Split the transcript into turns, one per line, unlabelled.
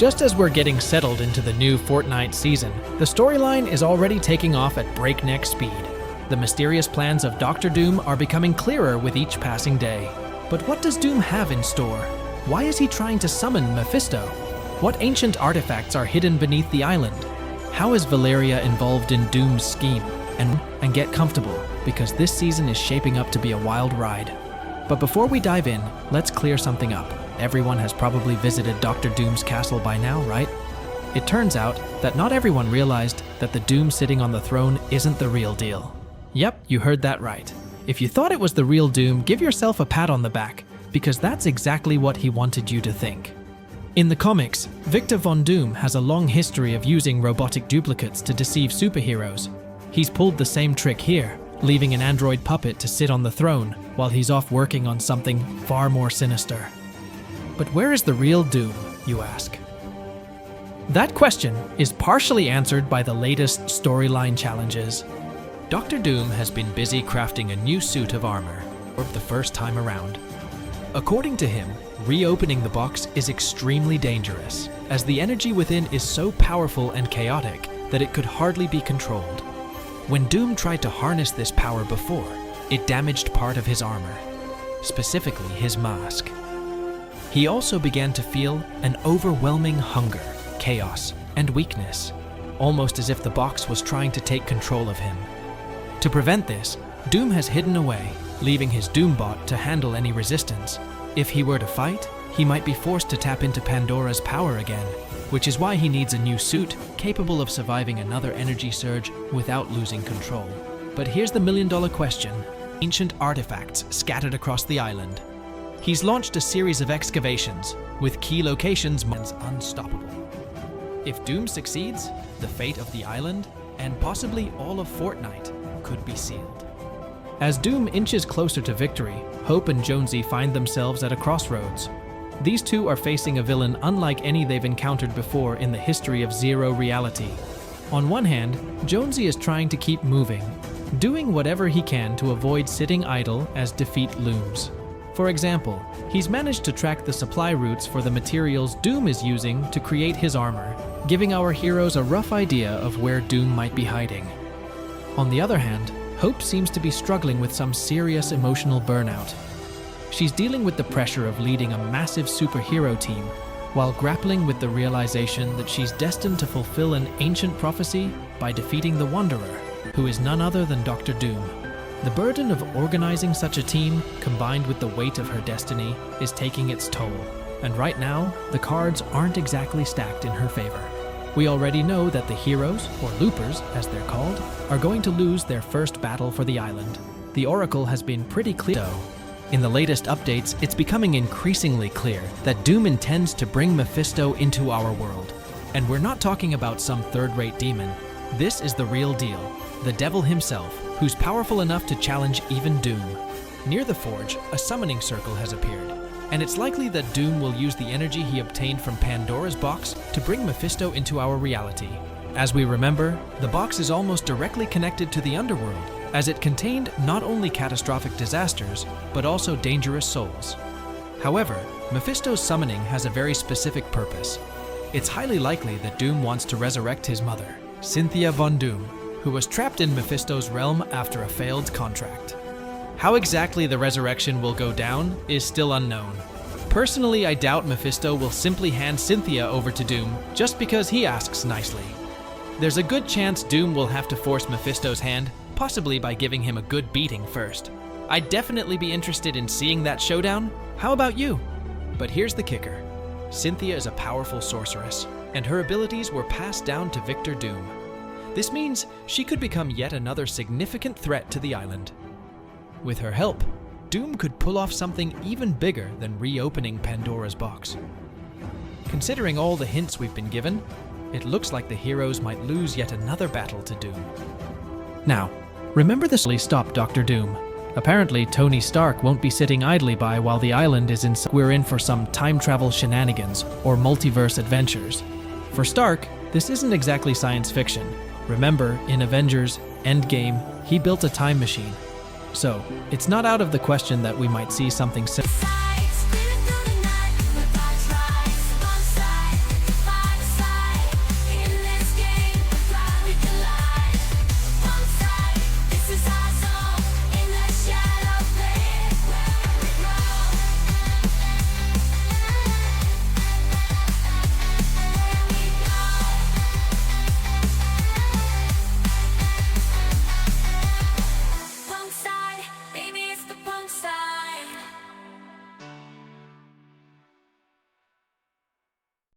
Just as we're getting settled into the new Fortnite season, the storyline is already taking off at breakneck speed. The mysterious plans of Dr. Doom are becoming clearer with each passing day. But what does Doom have in store? Why is he trying to summon Mephisto? What ancient artifacts are hidden beneath the island? How is Valeria involved in Doom's scheme? And get comfortable, because this season is shaping up to be a wild ride. But before we dive in, let's clear something up. Everyone has probably visited Dr. Doom's castle by now, right? It turns out that not everyone realized that the Doom sitting on the throne isn't the real deal. Yep, you heard that right. If you thought it was the real Doom, give yourself a pat on the back, because that's exactly what he wanted you to think. In the comics, Victor Von Doom has a long history of using robotic duplicates to deceive superheroes. He's pulled the same trick here, leaving an android puppet to sit on the throne while he's off working on something far more sinister. But where is the real Doom, you ask? That question is partially answered by the latest storyline challenges. Dr. Doom has been busy crafting a new suit of armor for the first time around. According to him, reopening the box is extremely dangerous, as the energy within is so powerful and chaotic that it could hardly be controlled. When Doom tried to harness this power before, it damaged part of his armor, specifically his mask. He also began to feel an overwhelming hunger, chaos, and weakness, almost as if the box was trying to take control of him. To prevent this, Doom has hidden away, leaving his Doombot to handle any resistance. If he were to fight, he might be forced to tap into Pandora's power again, which is why he needs a new suit capable of surviving another energy surge without losing control. But here's the million-dollar question: ancient artifacts scattered across the island. He's launched a series of excavations, with key locations unstoppable. If Doom succeeds, the fate of the island, and possibly all of Fortnite, could be sealed. As Doom inches closer to victory, Hope and Jonesy find themselves at a crossroads. These two are facing a villain unlike any they've encountered before in the history of Zero Reality. On one hand, Jonesy is trying to keep moving, doing whatever he can to avoid sitting idle as defeat looms. For example, he's managed to track the supply routes for the materials Doom is using to create his armor, giving our heroes a rough idea of where Doom might be hiding. On the other hand, Hope seems to be struggling with some serious emotional burnout. She's dealing with the pressure of leading a massive superhero team, while grappling with the realization that she's destined to fulfill an ancient prophecy by defeating the Wanderer, who is none other than Dr. Doom. The burden of organizing such a team, combined with the weight of her destiny, is taking its toll. And right now, the cards aren't exactly stacked in her favor. We already know that the heroes, or loopers as they're called, are going to lose their first battle for the island. The Oracle has been pretty clear. In the latest updates, it's becoming increasingly clear that Doom intends to bring Mephisto into our world. And we're not talking about some third-rate demon. This is the real deal, the devil himself, who's powerful enough to challenge even Doom. Near the forge, a summoning circle has appeared, and it's likely that Doom will use the energy he obtained from Pandora's box to bring Mephisto into our reality. As we remember, the box is almost directly connected to the underworld, as it contained not only catastrophic disasters, but also dangerous souls. However, Mephisto's summoning has a very specific purpose. It's highly likely that Doom wants to resurrect his mother, Cynthia Von Doom, who was trapped in Mephisto's realm after a failed contract. How exactly the resurrection will go down is still unknown. Personally, I doubt Mephisto will simply hand Cynthia over to Doom just because he asks nicely. There's a good chance Doom will have to force Mephisto's hand, possibly by giving him a good beating first. I'd definitely be interested in seeing that showdown. How about you? But here's the kicker. Cynthia is a powerful sorceress, and her abilities were passed down to Victor Doom. This means she could become yet another significant threat to the island. With her help, Doom could pull off something even bigger than reopening Pandora's box. Considering all the hints we've been given, it looks like the heroes might lose yet another battle to Doom. Now, remember the stop Dr. Doom. Apparently, Tony Stark won't be sitting idly by while the island is in. We're in for some time travel shenanigans or multiverse adventures. For Stark, this isn't exactly science fiction. Remember, in Avengers Endgame, he built a time machine. So, it's not out of the question that we might see something similar.